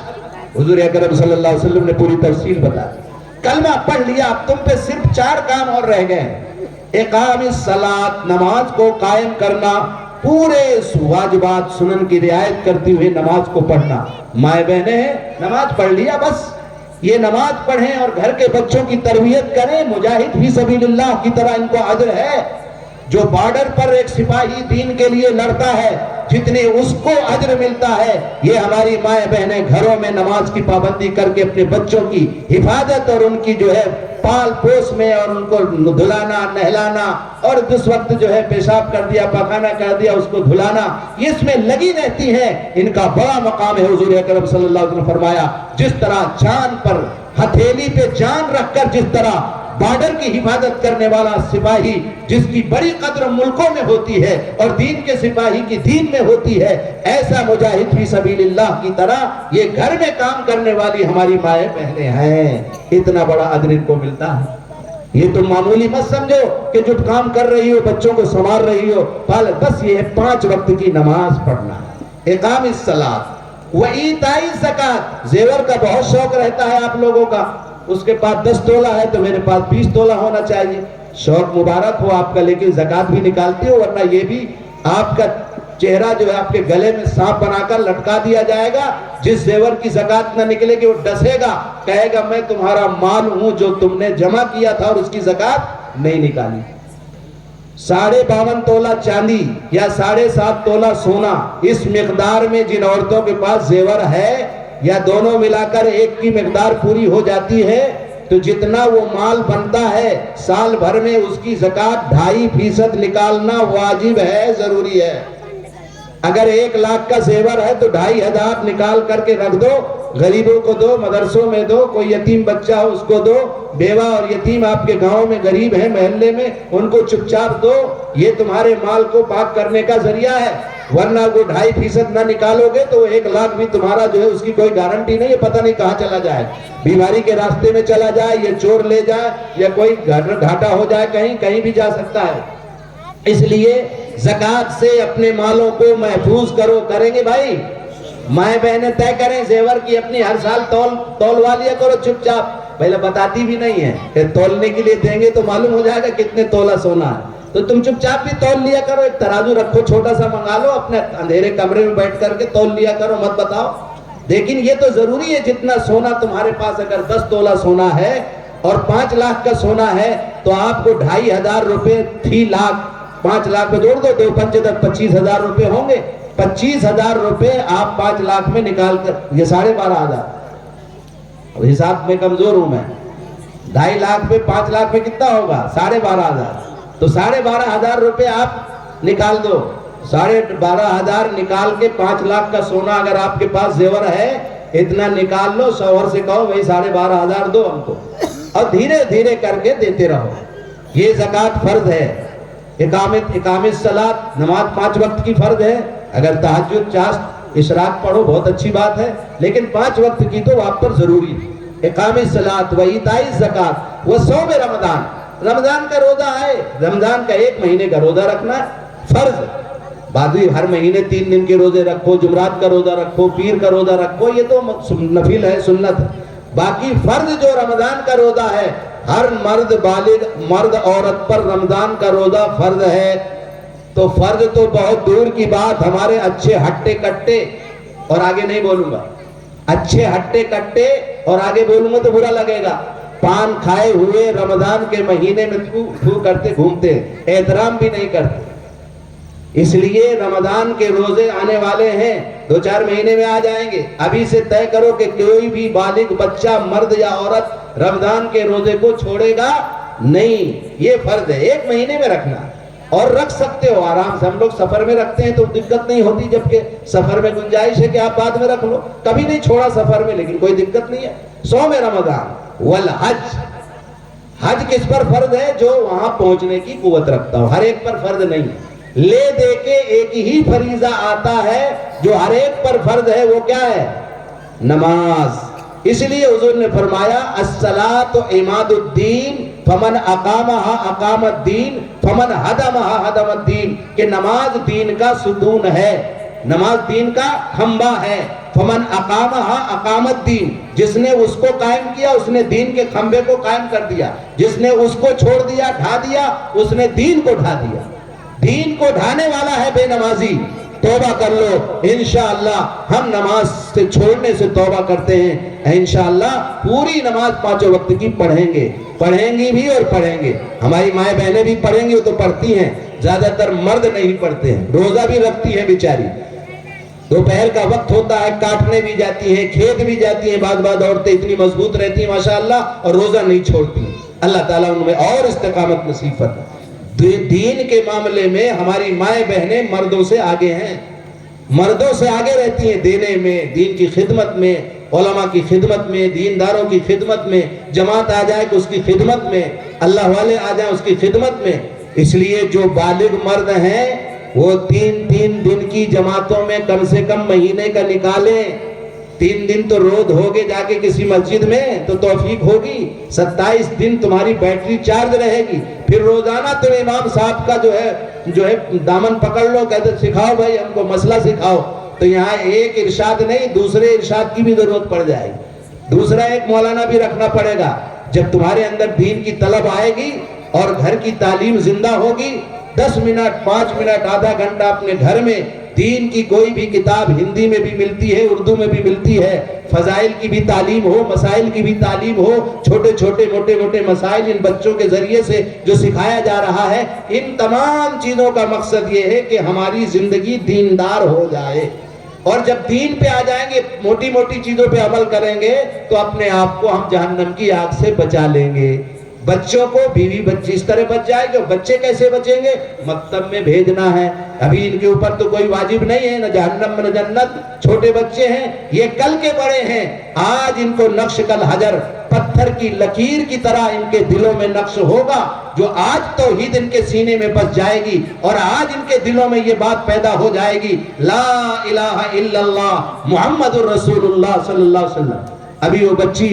حضور اکرم صلی اللہ علیہ وسلم نے پوری تفصیل بتا دی۔ کلمہ پڑھ لیا، اب تم پہ صرف 4 کام اور رہ گئے۔ اقام الصلاۃ، نماز کو قائم کرنا، پورے واجبات سنن کی رعایت کرتے ہوئے نماز کو پڑھنا۔ مائیں بہنیں ہیں، نماز پڑھ لیا بس، یہ نماز پڑھیں اور گھر کے بچوں کی تربیت کریں، مجاہد فی سبیل اللہ کی طرح ان کو اجر ہے۔ جو بارڈر پر ایک سپاہی دین کے لیے لڑتا ہے جتنے اس کو اجر ملتا ہے، یہ ہماری مائیں بہنیں گھروں میں نماز کی پابندی کر کے اپنے بچوں کی حفاظت اور ان کی جو ہے پال پوس میں اور ان کو دھلانا نہلانا اور جس وقت جو ہے پیشاب کر دیا پاخانہ کر دیا اس کو دھلانا، یہ اس میں لگی رہتی ہیں۔ ان کا بڑا مقام ہے۔ حضور اکرم صلی اللہ علیہ وسلم نے فرمایا جس طرح جان پر، ہتھیلی پہ جان رکھ کر جس طرح بارڈر کی حفاظت کرنے والا سپاہی جس کی بڑی قدر ملکوں میں ہوتی ہے اور دین کے سپاہی کی دین میں ہوتی ہے، ایسا مجاہد فی سبیل اللہ کی طرح یہ گھر میں کام کرنے والی ہماری مائیں بہنیں ہیں۔ اتنا بڑا اجر ان کو ملتا ہے۔ یہ تم معمولی مت سمجھو کہ جو کام کر رہی ہو، بچوں کو سنبھال رہی ہو، بس یہ 5 وقت کی نماز پڑھنا ہے۔ اقام الصلاۃ و ایتاء الزکوٰۃ، زیور کا بہت شوق رہتا ہے آپ لوگوں کا، اس کے پاس 10 تولہ ہے تو میرے پاس 20 تولہ ہونا چاہیے۔ شوق مبارک ہو آپ کا، لیکن زکوٰۃ بھی نکالتے ہو، ورنہ یہ بھی آپ کا چہرہ جو ہے آپ کے گلے میں سانپ بنا کر لٹکا دیا جائے گا۔ جس زیور کی زکوٰۃ نہ نکلے گی وہ ڈسے گا، کہے گا میں تمہارا مال ہوں جو تم نے جمع کیا تھا اور اس کی زکوٰۃ نہیں نکالی۔ 52.5 تولہ چاندی یا 7.5 تولہ سونا، اس مقدار میں جن عورتوں کے پاس زیور ہے یا دونوں ملا کر ایک کی مقدار پوری ہو جاتی ہے تو جتنا وہ مال بنتا ہے سال بھر میں اس کی زکوٰۃ 2.5% نکالنا واجب ہے، ضروری ہے۔ اگر 1 لاکھ کا زیور ہے تو 2,500 نکال کر کے رکھ دو، غریبوں کو دو، مدرسوں میں دو، کوئی یتیم بچہ ہو اس کو دو، بیوہ اور یتیم آپ کے گاؤں میں غریب ہیں محلے میں ان کو چپ چاپ دو، یہ تمہارے مال کو پاک کرنے کا ذریعہ ہے۔ ورنہ وہ 2.5% نہ نکالو گے تو 1 لاکھ بھی تمہارا جو ہے اس کی کوئی گارنٹی نہیں ہے، پتہ نہیں کہاں چلا جائے، بیماری کے راستے میں چلا جائے یا چور لے جائے یا کوئی گھاٹا ہو جائے، کہیں بھی جا سکتا ہے۔ اس لیے زکوٰۃ سے اپنے مالوں کو محفوظ کرو۔ کریں گے بھائی؟ مائیں بہنیں طے کریں زیور کی اپنی ہر سال تولوا لیا کرو چپ چاپ، پہلے بتاتی بھی نہیں ہے، پھر تولنے کے لیے دیں گے تو معلوم ہو جائے گا کتنے تولا سونا ہے، تو تم چپ چاپ بھی تول لیا کرو، ایک ترازو رکھو چھوٹا سا منگا لو، اپنے اندھیرے کمرے میں بیٹھ کر کے تول لیا کرو، مت بتاؤ۔ لیکن یہ تو ضروری ہے جتنا سونا تمہارے پاس اگر 10 تولہ سونا ہے اور 5 لاکھ کا سونا ہے تو آپ کو 2,500 روپے 3 لاکھ 5 لاکھ پہ جوڑ دو، 2 5 10 25,000 روپے ہوں گے، 25,000 روپے آپ 5 لاکھ میں نکال کر، یہ 12,500، حساب میں کمزور ہوں میں، 2.5 لاکھ پہ 5 لاکھ پہ کتنا ہوگا 12,500، تو 12,500 روپے آپ نکال دو، 12,500 نکال کے 5 لاکھ کا سونا اگر آپ کے پاس زیور ہے اتنا نکال لو، شوہر سے کہو بھائی 12,500 دو ہم کو، اور دھیرے دھیرے کر کے دیتے رہو۔ یہ زکوٰۃ فرض ہے، اقامت صلاۃ، نماز 5 وقت کی فرض ہے، اگر تہجد چاشت اشراق پڑھو بہت اچھی بات ہے، لیکن 5 وقت کی تو آپ پر ضروری ہے۔ اقامت صلاۃ و ایتاء الزکوٰۃ و صوم رمضان، رمضان کا روزہ ہے، رمضان کا 1 مہینے کا روزہ رکھنا فرض، باقی ہر مہینے 3 دن کے روزے رکھو، جمعرات کا روزہ رکھو، پیر کا روزہ رکھو، یہ تو نفل ہے، سنت ہے۔ باقی فرض جو رمضان کا روزہ ہے، ہر مرد بالغ مرد عورت پر رمضان کا روزہ فرض ہے، تو فرض تو بہت دور کی بات، ہمارے اچھے ہٹے کٹے، اور آگے نہیں بولوں گا، اچھے ہٹے کٹے اور آگے بولوں گا تو برا لگے گا، پان کھائے ہوئے رمضان کے مہینے میں تھو کرتے گھومتے ہیں، احترام بھی نہیں کرتے۔ اس لیے رمضان کے روزے آنے والے ہیں، 2-4 مہینے میں آ جائیں گے، ابھی سے طے کرو کہ کوئی بھی بالغ بچہ مرد یا عورت رمضان کے روزے کو چھوڑے گا نہیں، یہ فرض ہے، 1 مہینے میں رکھنا، اور رکھ سکتے ہو آرام سے، ہم لوگ سفر میں رکھتے ہیں تو دقت نہیں ہوتی، جبکہ سفر میں گنجائش ہے کہ آپ بعد میں رکھ لو، کبھی نہیں چھوڑا سفر میں لیکن کوئی دقت نہیں ہے۔ صوم رمضان والحج، حج کس پر فرض ہے؟ جو وہاں پہنچنے کی قوت رکھتا ہو، ہر ایک پر فرض نہیں، لے دے کے ایک ہی فریضہ آتا ہے جو ہر ایک پر فرض ہے، وہ کیا ہے؟ نماز۔ اس لیے حضور نے فرمایا الصلاۃ عماد الدین فمن اقامها اقام الدین فمن ہدمها ہدم الدین، کہ نماز دین کا ستون ہے، نماز دین کا کھمبا ہے، فمن اقامها اقام الدین، جس نے اس کو قائم کیا اس نے دین کے کھمبے کو قائم کر دیا، جس نے اس کو چھوڑ دیا ڈھا دیا اس نے دین کو ڈھا دیا۔ دین کو ڈھانے والا ہے بے نمازی، توبہ کر لو، انشاءاللہ ہم نماز سے چھوڑنے سے توبہ کرتے ہیں، انشاءاللہ پوری نماز 5 وقت کی پڑھیں گے، پڑھیں گی بھی اور پڑھیں گے، ہماری مائیں بہنیں بھی پڑھیں گی، وہ تو پڑھتی ہیں، زیادہ تر مرد نہیں پڑھتے ہیں، روزہ بھی رکھتی ہیں بیچاری، دوپہر کا وقت ہوتا ہے کاٹنے بھی جاتی ہیں، کھیت بھی جاتی ہیں، بعض عورتیں اتنی مضبوط رہتی ہیں ماشاءاللہ اور روزہ نہیں چھوڑتی، اللہ تعالیٰ ان میں اور استقامت نصیب فرمائے۔ دین کے معاملے میں ہماری مائیں بہنیں مردوں سے آگے ہیں، مردوں سے آگے رہتی ہیں، دینے میں، دین کی خدمت میں، علماء کی خدمت میں، دینداروں کی خدمت میں، جماعت آ جائے کہ اس کی خدمت میں، اللہ والے آ جائیں اس کی خدمت میں۔ اس لیے جو بالغ مرد ہیں وہ 3 دن کی جماعتوں میں کم سے کم مہینے کا نکالیں، 3 دن تو روز ہوگے جا کے کسی مسجد میں تو توفیق ہوگی، 27 دن تمہاری بیٹری چارج رہے گی، پھر روزانہ تم امام صاحب کا جو ہے دامن پکڑ لو، کہتے سکھاؤ بھائی ہم کو مسئلہ سکھاؤ، تو یہاں ایک ارشاد نہیں دوسرے ارشاد کی بھی ضرورت پڑ جائے گی، دوسرا ایک مولانا بھی رکھنا پڑے گا۔ جب تمہارے اندر دین کی طلب آئے گی اور گھر کی تعلیم زندہ ہوگی، 10 منٹ 5 منٹ آدھا گھنٹہ اپنے گھر میں دین کی کوئی بھی کتاب ہندی میں بھی ملتی ہے، اردو میں بھی ملتی ہے، فضائل کی بھی تعلیم ہو، مسائل کی بھی تعلیم ہو، چھوٹے چھوٹے موٹے موٹے مسائل ان بچوں کے ذریعے سے جو سکھایا جا رہا ہے، ان تمام چیزوں کا مقصد یہ ہے کہ ہماری زندگی دیندار ہو جائے، اور جب دین پہ آ جائیں گے موٹی موٹی چیزوں پہ عمل کریں گے تو اپنے آپ کو ہم جہنم کی آگ سے بچا لیں گے۔ بچوں کو بیوی بچی اس طرح بچ جائے گے، بچے کیسے بچیں گے؟ مکتب میں بھیجنا ہے، ابھی ان کے اوپر تو کوئی واجب نہیں ہے، نہ جہنم میں نہ جنت، چھوٹے بچے ہیں، یہ کل کے بڑے ہیں، آج ان کو نقش کل حجر، پتھر کی لکیر کی طرح ان کے دلوں میں نقش ہوگا، جو آج توحید ان کے سینے میں بس جائے گی، اور آج ان کے دلوں میں یہ بات پیدا ہو جائے گی، لا الہ الا اللہ محمد الرسول اللہ صلی اللہ علیہ وسلم۔ ابھی وہ بچی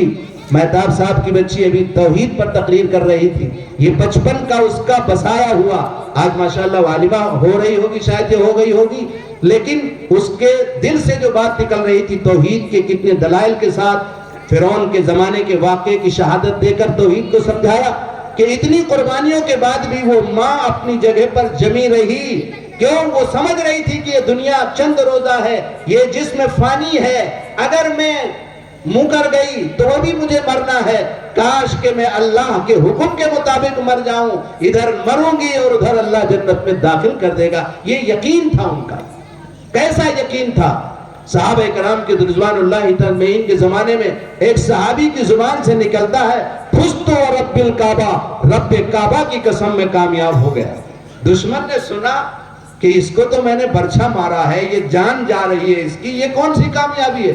مہتاب صاحب کی بچی ابھی توحید پر تقریر کر رہی تھی، یہ 55 کا اس کا بسایا ہوا، آج ماشاءاللہ عالمہ ہو رہی ہوگی، شاید یہ ہو گئی ہوگی، لیکن اس کے دل سے جو بات نکل رہی تھی توحید کے کتنے دلائل کے ساتھ فرعون کے زمانے کے واقعے کی شہادت دے کر توحید کو سمجھایا کہ اتنی قربانیوں کے بعد بھی وہ ماں اپنی جگہ پر جمی رہی. کیوں؟ وہ سمجھ رہی تھی کہ یہ دنیا چند روزہ ہے, یہ جسم فانی ہے, اگر میں مکر گئی تو وہ بھی مجھے مرنا ہے, کاش کہ میں اللہ کے حکم کے مطابق مر جاؤں, ادھر مروں گی اور ادھر اللہ جنت میں داخل کر دے گا. یہ یقین تھا ان کا. کیسا یقین تھا؟ صحابہ کرام کے رضوان اللہ تجمعین کے زمانے میں ایک صحابی کی زبان سے نکلتا ہے فزت ورب الکعبہ, رب کعبہ کی قسم میں کامیاب ہو گیا. دشمن نے سنا کہ اس کو تو میں نے برچھا مارا ہے, یہ جان جا رہی ہے اس کی, یہ کون سی کامیابی ہے؟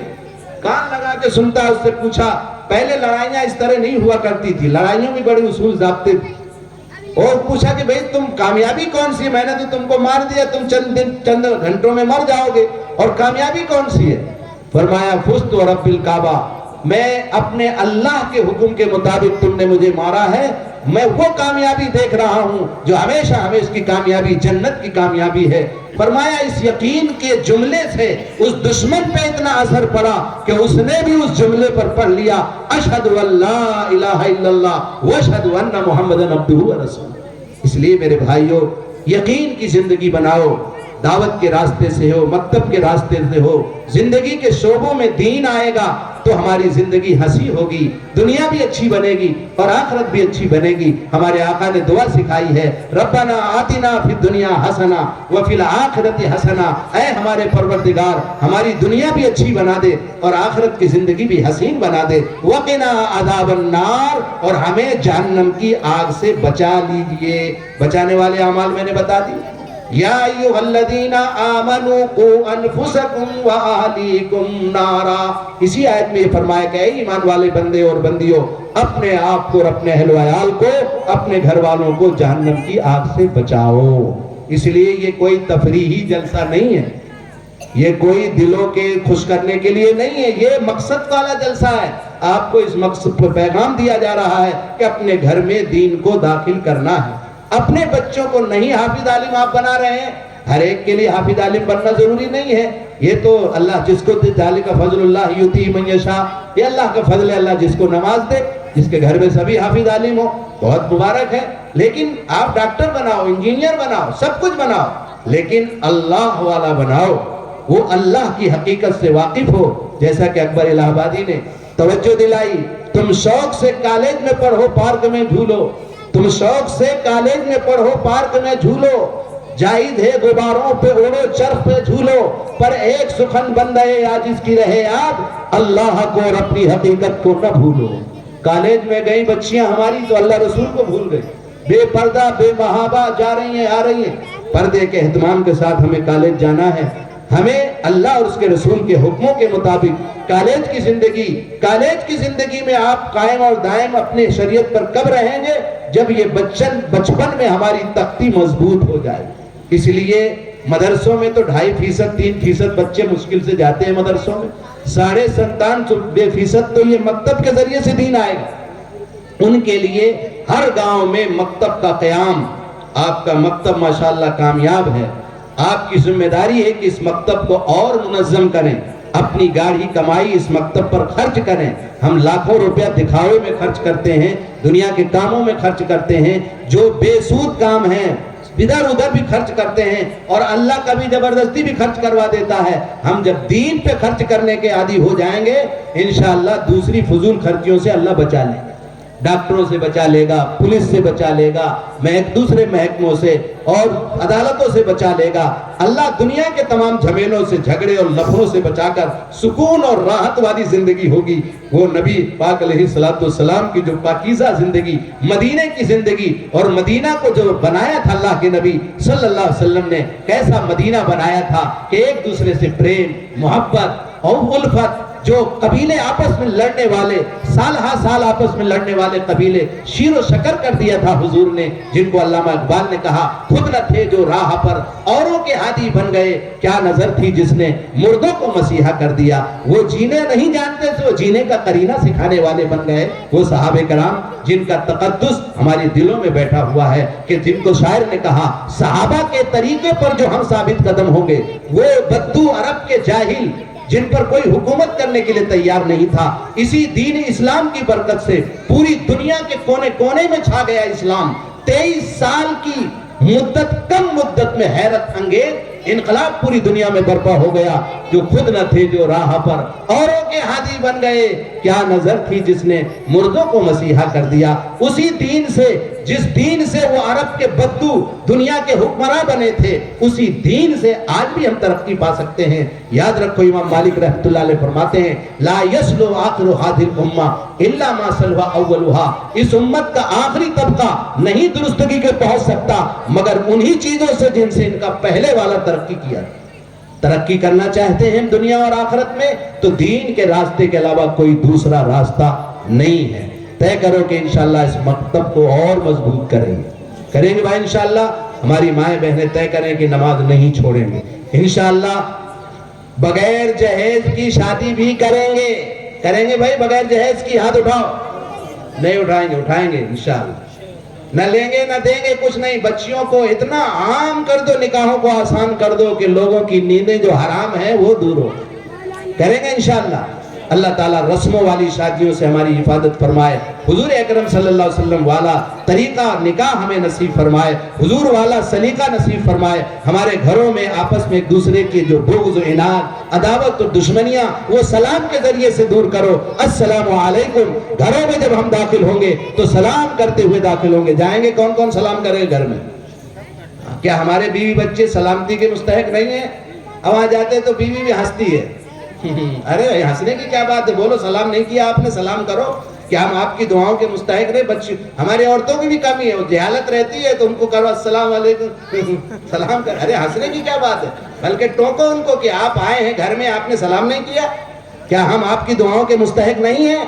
کان لگا کے سنتا ہے. اس سے پوچھا, پہلے لڑائیاں اس طرح نہیں ہوا کرتی تھی, لڑائیوں میں بڑے اصول ضابطے تھے. اور پوچھا کہ بھئی تم کامیابی کون سی ہے؟ میں نے تو تم کو مار دیا, تم چند گھنٹوں میں مر جاؤ گے, اور کامیابی کون سی ہے؟ فرمایا فزت ورب الکعبہ, میں اپنے اللہ کے حکم کے مطابق تم نے مجھے مارا ہے, میں وہ کامیابی دیکھ رہا ہوں جو ہمیشہ ہمیشہ کی کامیابی جنت کی کامیابی ہے. فرمایا اس یقین کے جملے سے اس دشمن پہ اتنا اثر پڑا کہ اس نے بھی اس جملے پر پڑھ لیا اشہد ان لا الہ الا اللہ واشہد ان محمدن عبدہ ورسولہ. اس لیے میرے بھائیو, یقین کی زندگی بناؤ. دعوت کے راستے سے ہو, مکتب کے راستے سے ہو, زندگی کے شعبوں میں دین آئے گا تو ہماری زندگی ہنسی ہوگی, دنیا بھی اچھی بنے گی اور آخرت بھی اچھی بنے گی. ہمارے آقا نے دعا سکھائی ہے, ربنا آتنا فی الدنیا حسنہ وفی الآخرت حسنہ. اے ہمارے پروردگار, ہماری دنیا بھی اچھی بنا دے اور آخرت کی زندگی بھی حسین بنا دے. وقنا عذاب النار, اور ہمیں جہنم کی آگ سے بچا لیجئے. بچانے والے اعمال میں نے بتا دی. یا ایھا الذین آمنوا قوا انفسکم واہلیکم نارا. اسی آیت میں یہ فرمایا کہ اے ایمان والے بندے اور بندیوں, اپنے آپ کو اور اپنے اہل و عیال کو, اپنے گھر والوں کو جہنم کی آگ سے بچاؤ. اس لیے یہ کوئی تفریحی جلسہ نہیں ہے, یہ کوئی دلوں کے خوش کرنے کے لیے نہیں ہے, یہ مقصد والا جلسہ ہے. آپ کو اس مقصد پر پیغام دیا جا رہا ہے کہ اپنے گھر میں دین کو داخل کرنا ہے. اپنے بچوں کو نہیں حافظ عالم آپ بنا رہے ہیں, ہر ایک کے لیے حافظ عالم بننا ضروری نہیں ہے. یہ تو اللہ جس کو ذالک فضل اللہ یؤتی من یشاء, یہ اللہ کا فضل ہے, اللہ جس کو نماز دے, جس کے گھر میں سبھی حافظ عالم ہو بہت مبارک ہے. لیکن آپ ڈاکٹر بناؤ, انجینئر بناؤ, سب کچھ بناؤ, لیکن اللہ والا بناؤ, وہ اللہ کی حقیقت سے واقف ہو. جیسا کہ اکبر الہ آبادی نے توجہ دلائی, تم شوق سے کالج میں پڑھو, پارک میں جھولو, تم شوق سے کالج میں پڑھو, پارک میں جھولو, جائز ہے غباروں پہ اڑو, چرخ پہ جھولو, پر ایک سخن بندہ عاجز کی رہے یاد, اللہ کو اور اپنی حقیقت کو نہ بھولو. کالج میں گئی بچیاں ہماری تو اللہ رسول کو بھول گئی, بے پردہ بے محابہ جا رہی ہیں, آ رہی ہیں. پردے کے اہتمام کے ساتھ ہمیں کالج جانا ہے. ہمیں اللہ اور اس کے رسول کے حکموں کے مطابق کالج کی زندگی میں آپ قائم اور دائم اپنے شریعت پر کب رہیں گے؟ جب یہ بچپن میں ہماری تختی مضبوط ہو جائے. اس لیے مدرسوں میں تو 2.5%, 3% بچے مشکل سے جاتے ہیں مدرسوں میں, 97.5% تو یہ مکتب کے ذریعے سے دین آئے گا. ان کے لیے ہر گاؤں میں مکتب کا قیام. آپ کا مکتب ماشاءاللہ کامیاب ہے, آپ کی ذمہ داری ہے کہ اس مکتب کو اور منظم کریں, اپنی گاڑی کمائی اس مکتب پر خرچ کریں. ہم لاکھوں روپیہ دکھاوے میں خرچ کرتے ہیں, دنیا کے کاموں میں خرچ کرتے ہیں, جو بے سود کام ہیں ادھر ادھر بھی خرچ کرتے ہیں, اور اللہ کبھی زبردستی بھی خرچ کروا دیتا ہے. ہم جب دین پہ خرچ کرنے کے عادی ہو جائیں گے, انشاءاللہ دوسری فضول خرچیوں سے اللہ بچا لے گا. ڈاکٹروں سے بچا لے گا, پولیس سے بچا لے گا, دوسرے محکموں سے اور عدالتوں سے بچا لے گا. اللہ دنیا کے تمام جھمیلوں سے, جھگڑے اور لفڑوں سے بچا کر سکون اور راحت والی زندگی ہوگی. وہ نبی پاک علیہ السلام کی جو پاکیزہ زندگی, مدینہ کی زندگی, اور مدینہ کو جو بنایا تھا اللہ کے نبی صلی اللہ علیہ وسلم نے, کیسا مدینہ بنایا تھا کہ ایک دوسرے سے پریم, محبت اور الفت, جو قبیلے آپس میں لڑنے والے سال ہا سال آپس میں لڑنے والے قبیلے شیر و شکر کر دیا تھا حضور نے، جن کو علامہ اقبال نے کہا خود نہ تھے جو راہ پر اوروں کے ہادی بن گئے، کیا نظر تھی جس نے مردوں کو مسیحا کر دیا۔ وہ جینے نہیں جانتے تھے، وہ جینے کا قرینہ سکھانے والے بن گئے۔ وہ صحابہ کرام جن کا تقدس ہمارے دلوں میں بیٹھا ہوا ہے، کہ جن کو شاعر نے کہا صحابہ کے طریقے پر جو ہم ثابت قدم ہوں گے، وہ بدو عرب کے جاہل جن پر کوئی حکومت کرنے کے لیے تیار نہیں تھا، اسی دین اسلام کی برکت سے پوری دنیا کے کونے کونے میں چھا گیا اسلام۔ 23 سال کی مدت، کم مدت میں حیرت انگیز انقلاب پوری دنیا میں برپا ہو گیا۔ جو خود نہ تھے جو راہ پر اوروں کے ہادی بن گئے، کیا نظر تھی جس نے مردوں کو مسیحا کر دیا۔ اسی دین سے، جس دین سے وہ عرب کے بدو دنیا کے حکمراں بنے تھے، اسی دین سے آج بھی ہم ترقی پا سکتے ہیں۔ یاد رکھو امام مالک رحمۃ اللہ علیہ فرماتے ہیں لا یسلو آخر هذه الامہ الا ما سلو اولها، اس امت کا آخری طبقہ نہیں درستگی کے پہنچ سکتا مگر انہی چیزوں سے جن سے ان کا پہلے والا ترقی کیا۔ ترقی کرنا چاہتے ہیں دنیا اور آخرت میں تو دین کے راستے کے علاوہ کوئی دوسرا راستہ نہیں ہے۔ طے کرو کہ انشاءاللہ اس مکتب کو اور مضبوط کریں گے بھائی انشاءاللہ۔ ہماری مائیں بہنیں طے کریں کہ نماز نہیں چھوڑیں گے انشاءاللہ۔ بغیر جہیز کی شادی بھی کریں گے بھائی، بغیر جہیز کی ہاتھ اٹھاؤ۔ نہیں اٹھائیں گے انشاءاللہ۔ نہ لیں گے نہ دیں گے کچھ نہیں۔ بچیوں کو اتنا عام کر دو، نکاحوں کو آسان کر دو کہ لوگوں کی نیندیں جو حرام ہیں وہ دور ہو۔ کریں گے انشاءاللہ۔ اللہ تعالیٰ رسموں والی شادیوں سے ہماری حفاظت فرمائے، حضور اکرم صلی اللہ علیہ وسلم والا طریقہ نکاح ہمیں نصیب فرمائے، حضور والا سلیقہ نصیب فرمائے۔ ہمارے گھروں میں آپس میں ایک دوسرے کی جو بغض و عناد، عداوت و دشمنیاں، وہ سلام کے ذریعے سے دور کرو۔ السلام علیکم۔ گھروں میں جب ہم داخل ہوں گے تو سلام کرتے ہوئے داخل ہوں گے۔ جائیں گے کون کون سلام کرے گا گھر میں؟ کیا ہمارے بیوی بچے سلامتی کے مستحق نہیں ہیں؟ اب وہاں جاتے تو بیوی بھی ہنستی ہے۔ ارے ہنسنے کی کیا بات ہے، بولو سلام نہیں کیا آپ نے، سلام کرو۔ کیا ہم آپ کی دعاؤں کے مستحق رہے؟ بچے ہماری عورتوں کی بھی کمی ہے، وہ جہالت رہتی ہے تو ان کو کرو السلام علیکم سلام کر۔ ارے ہنسنے کی کیا بات ہے، بلکہ ٹوکو ان کو کہ آپ آئے ہیں گھر میں، آپ نے سلام نہیں کیا۔ کیا ہم آپ کی دعاؤں کے مستحق نہیں ہیں؟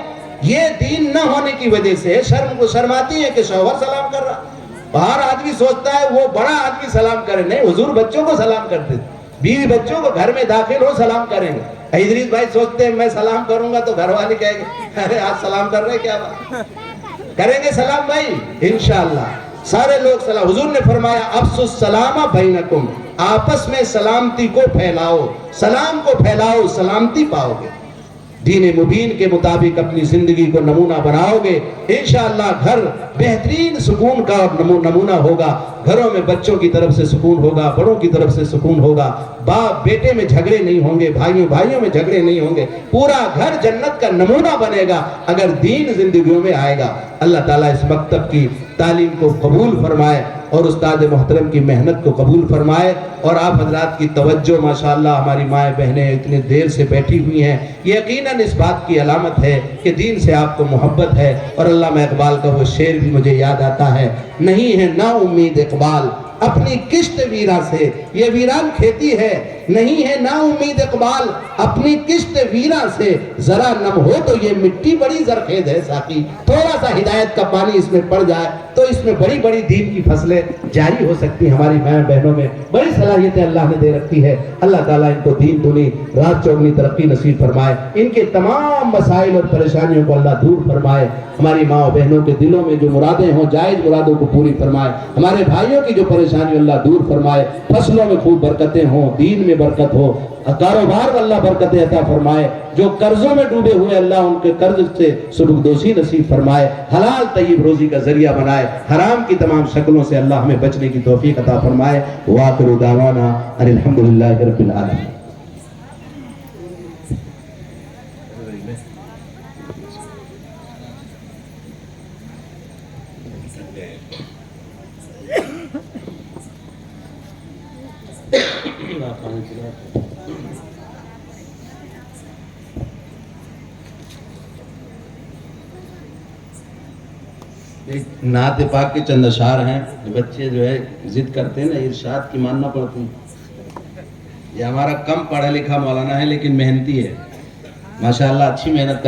یہ دین نہ ہونے کی وجہ سے شرم کو شرماتی ہے کہ شوہر سلام کر رہا، باہر آدمی سوچتا ہے وہ بڑا آدمی سلام کرے۔ نہیں، حضور بچوں کو سلام کرتے تھے، بیوی بچوں کو گھر میں داخل ہو سلام کریں گے۔ ادریس بھائی سوچتے ہیں میں سلام کروں گا تو گھر والے کہیں گے ارے آج سلام کر رہے کیا بات؟ کریں گے سلام بھائی انشاءاللہ۔ سارے لوگ سلام، حضور نے فرمایا افسو السلام بینکم، آپس میں سلامتی کو پھیلاؤ، سلام کو پھیلاؤ، سلامتی پاؤ گے۔ دین مبین کے مطابق اپنی زندگی کو نمونہ بناؤ گے انشاءاللہ، گھر بہترین سکون کا نمونہ ہوگا۔ گھروں میں بچوں کی طرف سے سکون ہوگا، بڑوں کی طرف سے سکون ہوگا، باپ بیٹے میں جھگڑے نہیں ہوں گے، بھائیوں میں جھگڑے نہیں ہوں گے، پورا گھر جنت کا نمونہ بنے گا اگر دین زندگیوں میں آئے گا۔ اللہ تعالیٰ اس مکتب کی تعلیم کو قبول فرمائے اور استاد محترم کی محنت کو قبول فرمائے، اور آپ حضرات کی توجہ ماشاءاللہ، ہماری مائیں بہنیں اتنے دیر سے بیٹھی ہوئی ہیں، یقیناً اس بات کی علامت ہے کہ دین سے آپ کو محبت ہے۔ اور علامہ اقبال کا وہ شعر بھی مجھے یاد آتا ہے، نہیں ہے نا امید اقبال اپنی کشت ویرا سے، یہ ویران کھیتی ہے، نہیں ہے نا امید اقبال اپنی کشت ویرا سے، ذرا نم ہو تو یہ مٹی بڑی زرخیز ہے ساقی، تھوڑا سا ہدایت کا پانی اس میں پڑ جائے تو اس میں بڑی بڑی دین کی فصلیں جاری ہو سکتی۔ ہماری ماں بہنوں میں بڑی صلاحیتیں اللہ نے دے رکھی ہے۔ اللہ تعالیٰ ان کو دین دنی رات چوگنی ترقی نصیب فرمائے، ان کے تمام مسائل اور پریشانیوں کو اللہ دور فرمائے۔ ہماری ماں بہنوں کے دلوں میں جو مرادیں ہوں جائز مرادوں کو پوری فرمائے، ہمارے بھائیوں کی جو پریشانی اللہ دور فرمائے، فصلوں میں خوب برکتیں ہوں، دین میں برکت ہو، کاروبار میں اللہ برکتیں عطا فرمائے، جو قرضوں میں ڈوبے ہوئے اللہ ان کے قرض سے سبکدوشی نصیب فرمائے، حلال طیب روزی کا ذریعہ بنائے، حرام کی تمام شکلوں سے اللہ ہمیں بچنے کی توفیق عطا فرمائے۔ وآخر دعوانا ان الحمدللہ رب العالمین۔ نعت پاک کے چند اشعار ہیں، بچے جو ہے ضد کرتے ہیں نا، ارشاد کی ماننا پڑتی ہے۔ یہ ہمارا کم پڑھا لکھا مولانا ہے لیکن محنتی ہے، ماشاءاللہ اچھی محنت کر